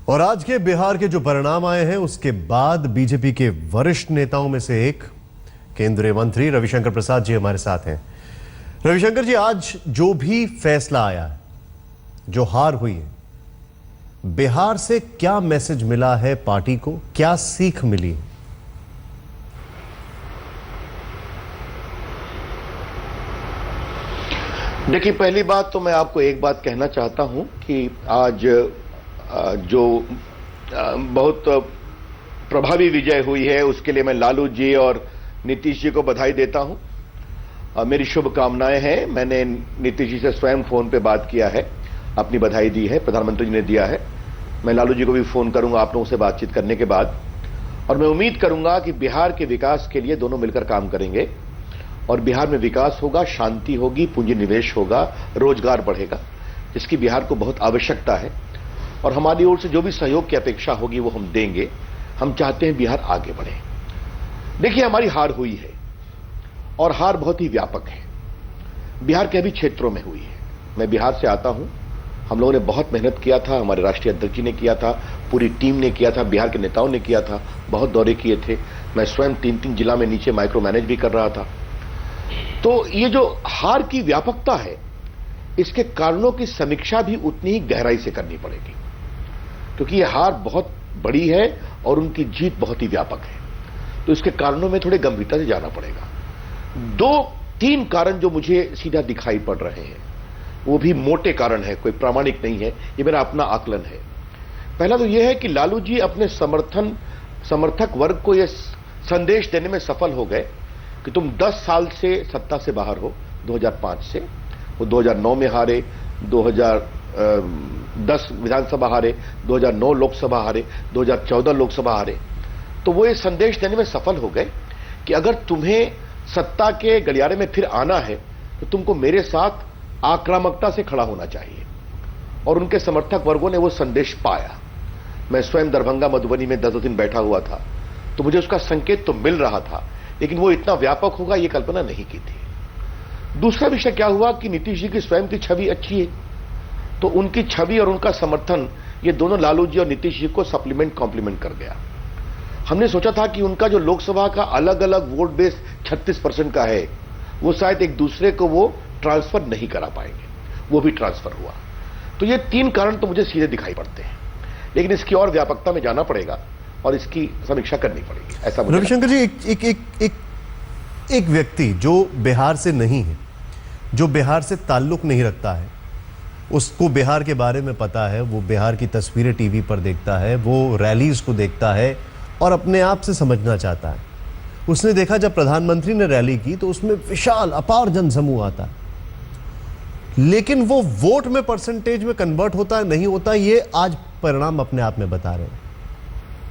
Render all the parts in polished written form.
और आज के बिहार के जो परिणाम आए हैं उसके बाद बीजेपी के वरिष्ठ नेताओं में से एक केंद्रीय मंत्री रविशंकर प्रसाद जी हमारे साथ हैं। रविशंकर जी, आज जो भी फैसला आया है, जो हार हुई है, बिहार से क्या मैसेज मिला है पार्टी को, क्या सीख मिली है? देखिए, पहली बात तो मैं आपको एक बात कहना चाहता हूं कि आज जो बहुत प्रभावी विजय हुई है उसके लिए मैं लालू जी और नीतीश जी को बधाई देता हूं। मेरी शुभकामनाएं हैं। मैंने नीतीश जी से स्वयं फोन पे बात किया है, अपनी बधाई दी है, प्रधानमंत्री जी ने दिया है। मैं लालू जी को भी फोन करूंगा आप लोगों से बातचीत करने के बाद, और मैं उम्मीद करूंगा कि बिहार के विकास के लिए दोनों मिलकर काम करेंगे और बिहार में विकास होगा, शांति होगी, पूंजी निवेश होगा, रोजगार बढ़ेगा, जिसकी बिहार को बहुत आवश्यकता है। और हमारी ओर से जो भी सहयोग की अपेक्षा होगी वो हम देंगे। हम चाहते हैं बिहार आगे बढ़े। देखिए, हमारी हार हुई है और हार बहुत ही व्यापक है। बिहार के भी क्षेत्रों में हुई है। मैं बिहार से आता हूं। हम लोगों ने बहुत मेहनत किया था, हमारे राष्ट्रीय अध्यक्ष जी ने किया था, पूरी टीम ने किया था, बिहार के नेताओं ने किया था, बहुत दौरे किए थे। मैं स्वयं 3-3 जिला में नीचे माइक्रो मैनेज भी कर रहा था। तो ये जो हार की व्यापकता है, इसके कारणों की समीक्षा भी उतनी ही गहराई से करनी पड़ेगी, क्योंकि ये हार बहुत बड़ी है और उनकी जीत बहुत ही व्यापक है। तो इसके कारणों में थोड़े गंभीरता से जाना पड़ेगा। 2-3 कारण जो मुझे सीधा दिखाई पड़ रहे हैं, वो भी मोटे कारण है, कोई प्रामाणिक नहीं है, ये मेरा अपना आकलन है। पहला तो यह है कि लालू जी अपने समर्थक वर्ग को यह संदेश देने में सफल हो गए कि तुम 10 साल से सत्ता से बाहर हो। 2005 से वो 2009 में हारे, 2010 विधानसभा हारे, 2009 लोकसभा हारे, 2014 लोकसभा हारे। तो वो ये संदेश देने में सफल हो गए कि अगर तुम्हें सत्ता के गलियारे में फिर आना है तो तुमको मेरे साथ आक्रामकता से खड़ा होना चाहिए। और उनके समर्थक वर्गों ने वो संदेश पाया। मैं स्वयं दरभंगा मधुबनी में 10 दिन बैठा हुआ था, तो मुझे उसका संकेत तो मिल रहा था, लेकिन वो इतना व्यापक होगा ये कल्पना नहीं की थी। दूसरा विषय क्या हुआ कि नीतीश जी की स्वयं की छवि अच्छी है, तो उनकी छवि और उनका समर्थन, ये दोनों लालू जी और नीतीश जी को सप्लीमेंट कॉम्प्लीमेंट कर गया। हमने सोचा था कि उनका जो लोकसभा का अलग अलग वोट बेस 36% का है, वो शायद एक दूसरे को वो ट्रांसफर नहीं करा पाएंगे, वो भी ट्रांसफर हुआ। तो ये 3 कारण तो मुझे सीधे दिखाई पड़ते हैं, लेकिन इसकी और व्यापकता में जाना पड़ेगा और इसकी समीक्षा करनी पड़ेगी, ऐसा मुझे रविशंकर जी, एक व्यक्ति जो बिहार से नहीं है, जो बिहार से ताल्लुक नहीं रखता है, उसको बिहार के बारे में पता है, वो बिहार की तस्वीरें टीवी पर देखता है, वो रैलीज को देखता है और अपने आप से समझना चाहता है। उसने देखा जब प्रधानमंत्री ने रैली की तो उसमें विशाल अपार जनसमूह आता है, लेकिन वो वोट में परसेंटेज में कन्वर्ट होता है नहीं होता, ये आज परिणाम अपने आप में बता रहे हैं।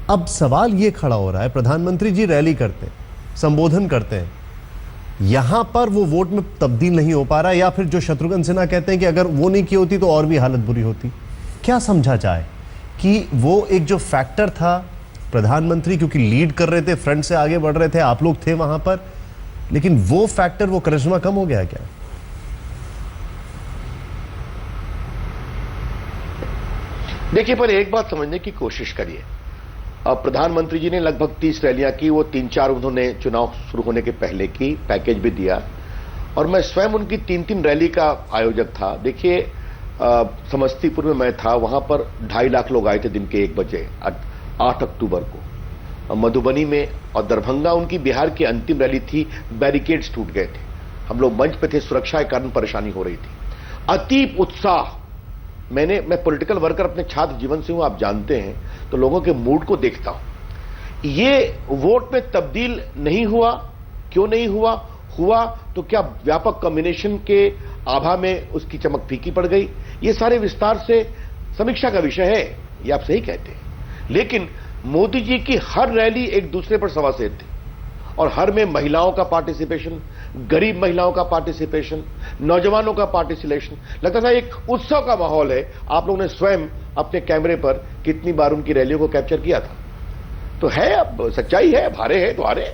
अब सवाल ये खड़ा हो रहा है, प्रधानमंत्री जी रैली करते हैं, संबोधन करते हैं, यहां पर वो वोट में तब्दील नहीं हो पा रहा है, या फिर जो शत्रुघ्न सिन्हा कहते हैं कि अगर वो नहीं की होती तो और भी हालत बुरी होती। क्या समझा जाए कि वो एक जो फैक्टर था, प्रधानमंत्री क्योंकि लीड कर रहे थे, फ्रंट से आगे बढ़ रहे थे, आप लोग थे वहां पर, लेकिन वो फैक्टर, वो करिश्मा कम हो गया क्या? देखिए, पर एक बात समझने की कोशिश करिए। अब प्रधानमंत्री जी ने लगभग 30 रैलियां की, वो 3-4 उन्होंने चुनाव शुरू होने के पहले की, पैकेज भी दिया, और मैं स्वयं उनकी 3-3 रैली का आयोजक था। देखिए, समस्तीपुर में मैं था, वहां पर 2.5 लाख लोग आए थे दिन के 1 बजे 8 अक्टूबर को। मधुबनी में और दरभंगा उनकी बिहार की अंतिम रैली थी, बैरिकेड्स टूट गए थे, हम लोग मंच पे थे, सुरक्षा के कारण परेशानी हो रही थी, अतीब उत्साह। मैं पॉलिटिकल वर्कर अपने छात्र जीवन से हूं, आप जानते हैं, तो लोगों के मूड को देखता हूं। ये वोट में तब्दील नहीं हुआ, क्यों नहीं हुआ? हुआ तो क्या व्यापक कॉम्बिनेशन के आभा में उसकी चमक फीकी पड़ गई? ये सारे विस्तार से समीक्षा का विषय है, ये आप सही कहते हैं। लेकिन मोदी जी की हर रैली एक दूसरे पर सवासेर थी, और हर में महिलाओं का पार्टिसिपेशन, गरीब महिलाओं का पार्टिसिपेशन, नौजवानों का पार्टिसिपेशन, लगता था एक उत्सव का माहौल है। आप लोगों ने स्वयं अपने कैमरे पर कितनी बार उनकी रैलियों को कैप्चर किया था। तो है, अब सच्चाई है, अब हारे हैं तो हारे।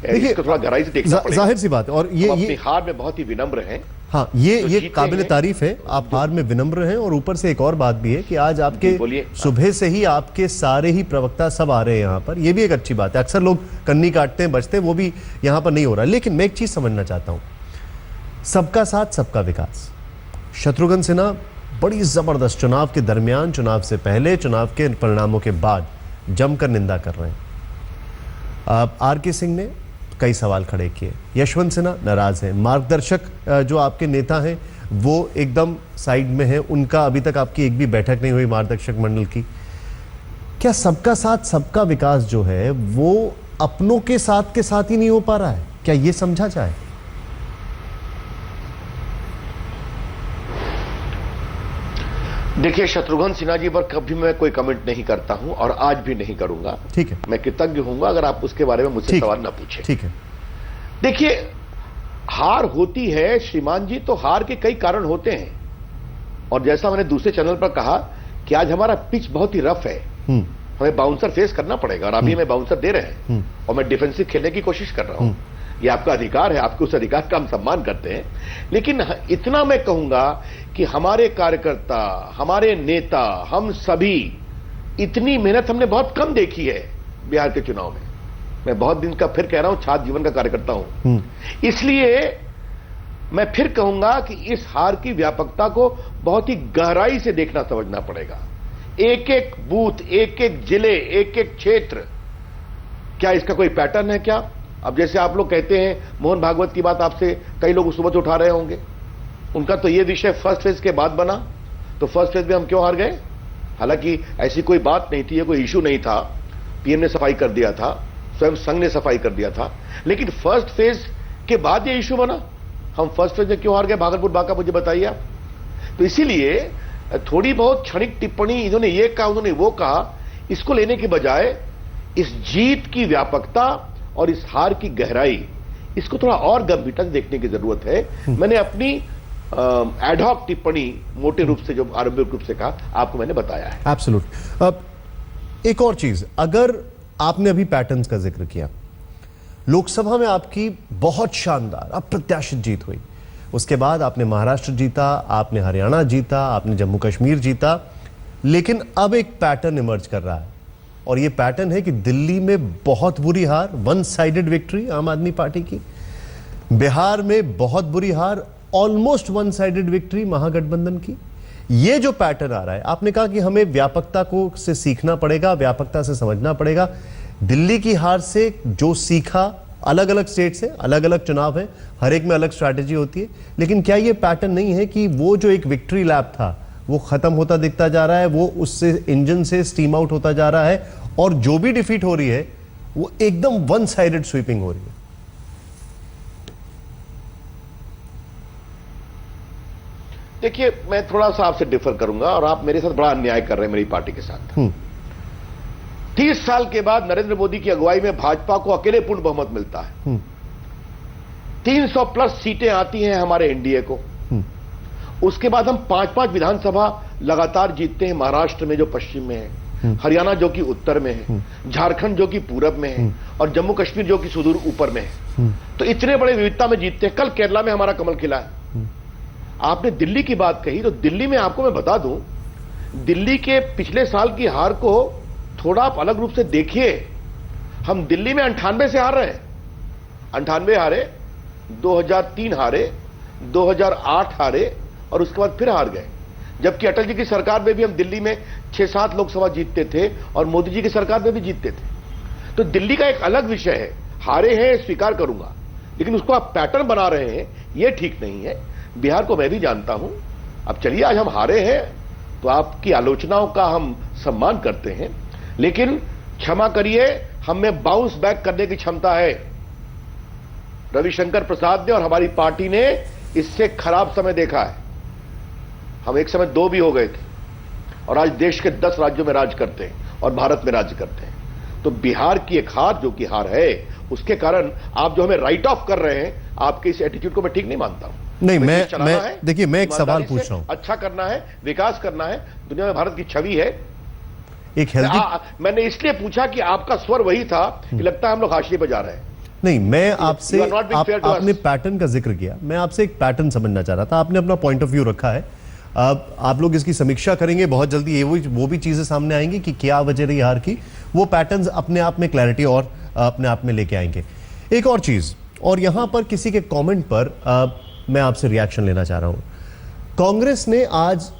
इसको थोड़ा गहराई से देखना पड़ेगा। जाहिर सी बात है, और हम अपनी हार में बहुत ही विनम्र हैं। हाँ, ये काबिल तारीफ है, आप हार में विनम्र हैं। और ऊपर से एक और बात भी है कि आज आपके सुबह से ही आपके सारे ही प्रवक्ता सब आ रहे हैं यहाँ पर, ये भी एक अच्छी बात है। अक्सर लोग कन्नी काटते हैं, बचते हैं, वो भी यहाँ पर नहीं हो रहा। लेकिन मैं एक चीज समझना चाहता हूँ, सबका साथ सबका विकास। शत्रुघ्न सिन्हा बड़ी जबरदस्त चुनाव के दरमियान, चुनाव से पहले, चुनाव के परिणामों के बाद जमकर निंदा कर रहे हैं। आर.के. सिंह ने कई सवाल खड़े किए, यशवंत सिन्हा नाराज हैं, मार्गदर्शक जो आपके नेता हैं वो एकदम साइड में हैं, उनका अभी तक आपकी एक भी बैठक नहीं हुई मार्गदर्शक मंडल की। क्या सबका साथ सबका विकास जो है वो अपनों के साथ ही नहीं हो पा रहा है? क्या ये समझा जाए? देखिए, शत्रुघ्न सिन्हा जी पर कभी मैं कोई कमेंट नहीं करता हूं और आज भी नहीं करूंगा। ठीक है, मैं कृतज्ञ होऊंगा अगर आप उसके बारे में मुझसे सवाल ना पूछें। ठीक है। देखिए, हार होती है श्रीमान जी, तो हार के कई कारण होते हैं। और जैसा मैंने दूसरे चैनल पर कहा कि आज हमारा पिच बहुत ही रफ है, हमें बाउंसर फेस करना पड़ेगा, और अभी हमें बाउंसर दे रहे हैं और मैं डिफेंसिव खेलने की कोशिश कर रहा हूं। ये आपका अधिकार है, आपके उस अधिकार का हम सम्मान करते हैं। लेकिन इतना मैं कहूंगा कि हमारे कार्यकर्ता, हमारे नेता, हम सभी इतनी मेहनत हमने बहुत कम देखी है बिहार के चुनाव में। मैं बहुत दिन का फिर कह रहा हूं, छात्र जीवन का कार्यकर्ता हूं, इसलिए मैं फिर कहूंगा कि इस हार की व्यापकता को बहुत ही गहराई से देखना समझना पड़ेगा। एक एक बूथ, एक एक जिले, एक एक क्षेत्र, क्या इसका कोई पैटर्न है क्या? अब जैसे आप लोग कहते हैं, मोहन भागवत की बात आपसे कई लोग सुबह उठा रहे होंगे, उनका तो ये विषय फर्स्ट फेज के बाद बना, तो फर्स्ट फेज में हम क्यों हार गए? हालांकि ऐसी कोई बात नहीं थी, ये कोई इशू नहीं था, पीएम ने सफाई कर दिया था, स्वयं संघ ने सफाई कर दिया था, लेकिन फर्स्ट फेज के बाद ये इशू बना। हम फर्स्ट फेज में क्यों हार गए भागलपुर बांका, मुझे बताइए आप। तो इसीलिए थोड़ी बहुत क्षणिक टिप्पणी, इन्होंने ये कहा, उन्होंने वो कहा, इसको लेने के बजाय इस जीत की व्यापकता और इस हार की गहराई, इसको थोड़ा और गंभीरता से देखने की जरूरत है। मैंने अपनी एडहॉक टिप्पणी मोटे रूप से, जो आरंभिक रूप से कहा, आपको मैंने बताया है। एब्सोल्यूट। अब एक और चीज, अगर आपने अभी पैटर्न्स का जिक्र किया, लोकसभा में आपकी बहुत शानदार अप्रत्याशित जीत हुई, उसके बाद आपने महाराष्ट्र जीता, आपने हरियाणा जीता, आपने जम्मू कश्मीर जीता, लेकिन अब एक पैटर्न इमर्ज कर रहा है, और यह पैटर्न है कि दिल्ली में बहुत बुरी हार, वन साइडेड विक्ट्री आम आदमी पार्टी की, बिहार में बहुत बुरी हार, ऑलमोस्ट वन साइडेड विक्ट्री महागठबंधन की। ये जो पैटर्न आ रहा है, आपने कहा कि हमें व्यापकता को से सीखना पड़ेगा, व्यापकता से समझना पड़ेगा। दिल्ली की हार से जो सीखा, अलग अलग स्टेट से अलग अलग चुनाव है, हर एक में अलग स्ट्रैटेजी होती है, लेकिन क्या ये पैटर्न नहीं है कि वो जो एक विक्ट्री लैप था वो खत्म होता दिखता जा रहा है, वो उससे इंजन से स्टीम आउट होता जा रहा है, और जो भी डिफीट हो रही है वो एकदम वन साइडेड स्वीपिंग हो रही है? देखिए, मैं थोड़ा सा आपसे डिफर करूंगा, और आप मेरे साथ बड़ा अन्याय कर रहे हैं मेरी पार्टी के साथ। 30 साल के बाद नरेंद्र मोदी की अगुवाई में भाजपा को अकेले पूर्ण बहुमत मिलता है, 300 प्लस सीटें आती हैं हमारे एनडीए को। उसके बाद हम 5-5 विधानसभा लगातार जीतते हैं, महाराष्ट्र में जो पश्चिम में है, हरियाणा जो कि उत्तर में है, झारखंड जो कि पूरब में है, और जम्मू कश्मीर जो कि सुदूर ऊपर में है। तो इतने बड़े विविधता में जीतते हैं। कल केरला में हमारा कमल खिला है। आपने दिल्ली की बात कही, तो दिल्ली में आपको मैं बता दूं, दिल्ली के पिछले साल की हार को थोड़ा आप अलग रूप से देखिए। हम दिल्ली में 98 से हार रहे हैं, 98 हारे, 2003 हारे, 2008 हारे, और उसके बाद फिर हार गए। जबकि अटल जी की सरकार में भी हम दिल्ली में 6-7 लोकसभा जीतते थे, और मोदी जी की सरकार में भी जीतते थे। तो दिल्ली का एक अलग विषय है, हारे हैं स्वीकार करूंगा, लेकिन उसको आप पैटर्न बना रहे हैं, यह ठीक नहीं है। बिहार को मैं भी जानता हूं। अब चलिए, आज हम हारे हैं तो आपकी आलोचनाओं का हम सम्मान करते हैं, लेकिन क्षमा करिए, हमें बाउंस बैक करने की क्षमता है। रविशंकर प्रसाद ने और हमारी पार्टी ने इससे खराब समय देखा है। हम एक समय 2 भी हो गए थे, और आज देश के 10 राज्यों में राज करते हैं और भारत में राज करते हैं। तो बिहार की एक हार, जो कि हार है, उसके कारण आप जो हमें राइट ऑफ कर रहे हैं, आपके इस एटीट्यूड को मैं ठीक नहीं मानता हूं। नहीं, मैं देखिए, मैं एक सवाल पूछ रहा हूं। अच्छा करना है, विकास करना है, दुनिया में भारत की छवि है। एक हेल्दी मैंने इसलिए पूछा कि आपका स्वर वही था कि लगता है हम लोग हाशिए पर जा रहे हैं। नहीं, मैं आपसे You are not being fair to us. आपने पैटर्न का जिक्र किया, मैं आपसे एक पैटर्न समझना चाह रहा था। आपने अपना पॉइंट ऑफ व्यू रखा है, आप लोग इसकी समीक्षा करेंगे बहुत जल्दी, ये वो भी चीजें सामने आएंगी कि क्या वजह रही हार की। वो पैटर्न्स अपने आप में क्लैरिटी और अपने आप में लेके आएंगे। एक और चीज, और यहां पर किसी के कमेंट पर मैं आपसे रिएक्शन लेना चाह रहा हूं। कांग्रेस ने आज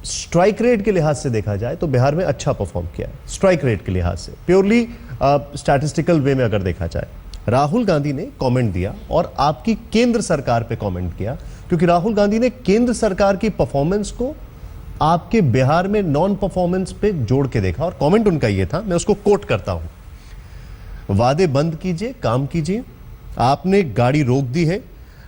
स्ट्राइक रेट के लिहाज से देखा जाए तो बिहार में अच्छा परफॉर्म किया है। स्ट्राइक रेट के लिहाज से, प्योरली स्टैटिस्टिकल वे में अगर देखा जाए, राहुल गांधी ने कमेंट दिया और आपकी केंद्र सरकार पे कमेंट किया, क्योंकि राहुल गांधी ने केंद्र सरकार की परफॉर्मेंस को आपके बिहार में नॉन परफॉर्मेंस पे जोड़ के देखा, और कमेंट उनका ये था, मैं उसको कोट करता हूं, वादे बंद कीजिए, काम कीजिए, आपने गाड़ी रोक दी है,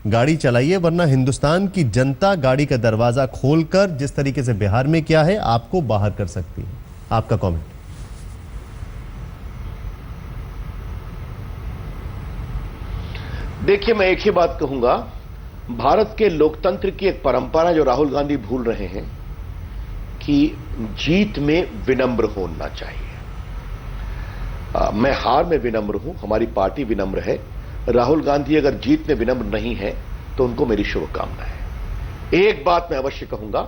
गाड़ी चलाइए, वरना हिंदुस्तान की जनता गाड़ी का दरवाजा खोलकर जिस तरीके से बिहार में किया है आपको बाहर कर सकती है। आपका कमेंट। देखिए, मैं एक ही बात कहूंगा, भारत के लोकतंत्र की एक परंपरा जो राहुल गांधी भूल रहे हैं कि जीत में विनम्र होना चाहिए। मैं हार में विनम्र हूं, हमारी पार्टी विनम्र है। राहुल गांधी अगर जीत में विनम्र नहीं है तो उनको मेरी शुभकामनाएं। एक बात मैं अवश्य कहूंगा,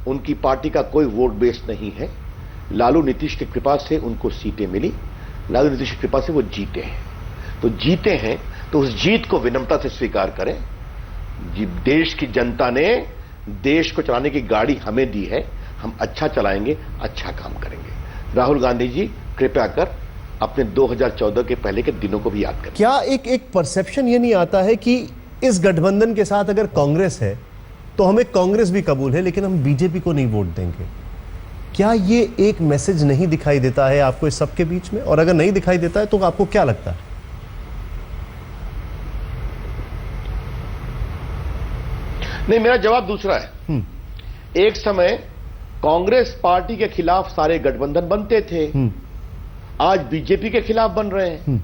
उनकी पार्टी का कोई वोट बेस नहीं है। लालू नीतीश की कृपा से उनको सीटें मिली, लालू नीतीश की कृपा से वो जीते हैं। तो जीते हैं तो उस जीत को विनम्रता से स्वीकार करें। देश की जनता ने देश को चलाने की गाड़ी हमें दी है, हम अच्छा चलाएंगे, अच्छा काम करेंगे। राहुल गांधी जी, कृपया कर अपने 2014 के पहले के दिनों को भी याद करें। क्या एक परसेप्शन ये नहीं आता है कि इस गठबंधन के साथ अगर कांग्रेस है तो हमें कांग्रेस भी कबूल है, लेकिन हम बीजेपी को नहीं वोट देंगे? क्या ये एक मैसेज नहीं दिखाई देता है आपको इस सबके बीच में? और अगर नहीं दिखाई देता है तो आपको क्या लगता है? नहीं, मेरा जवाब दूसरा है। एक समय कांग्रेस पार्टी के खिलाफ सारे गठबंधन बनते थे, आज बीजेपी के खिलाफ बन रहे हैं।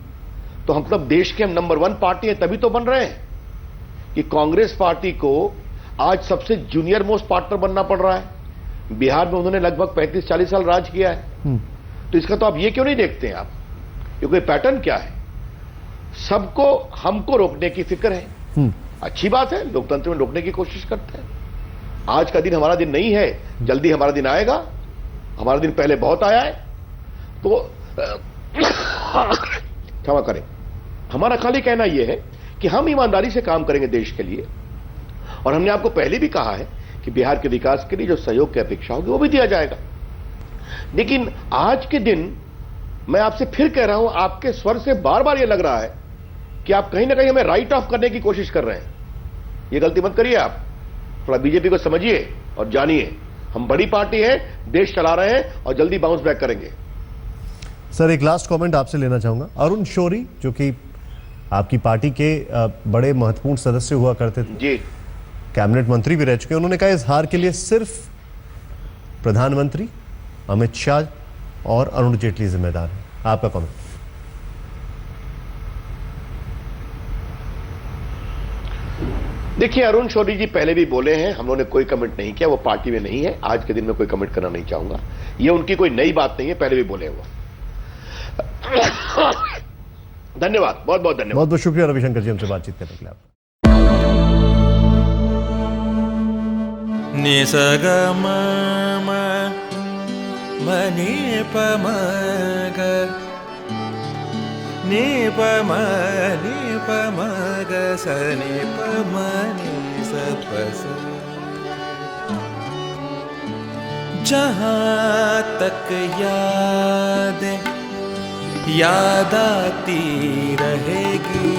तो हम मतलब देश के हम नंबर 1 पार्टी है तभी तो बन रहे हैं कि कांग्रेस पार्टी को आज सबसे जूनियर मोस्ट पार्टनर बनना पड़ रहा है। बिहार में उन्होंने लगभग 35-40 साल राज किया है। तो इसका तो आप ये क्यों नहीं देखते हैं? आप ये कोई पैटर्न क्या है? सबको हमको रोकने की फिक्र है। अच्छी बात है, लोकतंत्र में रोकने की कोशिश करते हैं। आज का दिन हमारा दिन नहीं है, जल्दी हमारा दिन आएगा। हमारा दिन पहले बहुत आया है। तो क्षमा करें, हमारा खाली कहना यह है कि हम ईमानदारी से काम करेंगे देश के लिए, और हमने आपको पहले भी कहा है कि बिहार के विकास के लिए जो सहयोग की अपेक्षा होगी वो भी दिया जाएगा। लेकिन आज के दिन मैं आपसे फिर कह रहा हूं, आपके स्वर से बार बार यह लग रहा है कि आप कहीं ना कहीं हमें राइट ऑफ करने की कोशिश कर रहे हैं। यह गलती मत करिए। आप थोड़ा बीजेपी को समझिए और जानिए, हम बड़ी पार्टी है, देश चला रहे हैं और जल्दी बाउंस बैक करेंगे। सर, एक लास्ट कमेंट आपसे लेना चाहूंगा। अरुण शौरी, जो कि आपकी पार्टी के बड़े महत्वपूर्ण सदस्य हुआ करते थे जी, कैबिनेट मंत्री भी रह चुके, उन्होंने कहा इस हार के लिए सिर्फ प्रधानमंत्री अमित शाह और अरुण जेटली जिम्मेदार है। आपका कमेंट। देखिए, अरुण शौरी जी पहले भी बोले हैं, हम लोगों ने कोई कमेंट नहीं किया, वो पार्टी में नहीं है। आज के दिन में कोई कमेंट करना नहीं चाहूंगा, ये उनकी कोई नई बात नहीं है, पहले भी बोले वो। धन्यवाद, बहुत बहुत धन्यवाद। बहुत बहुत शुक्रिया रविशंकर जी हमसे बातचीत करने के लिए। निसगम मनि पम ग नि पम ग स नि पम नि स प स। जहाँ तक याद आती रहेगी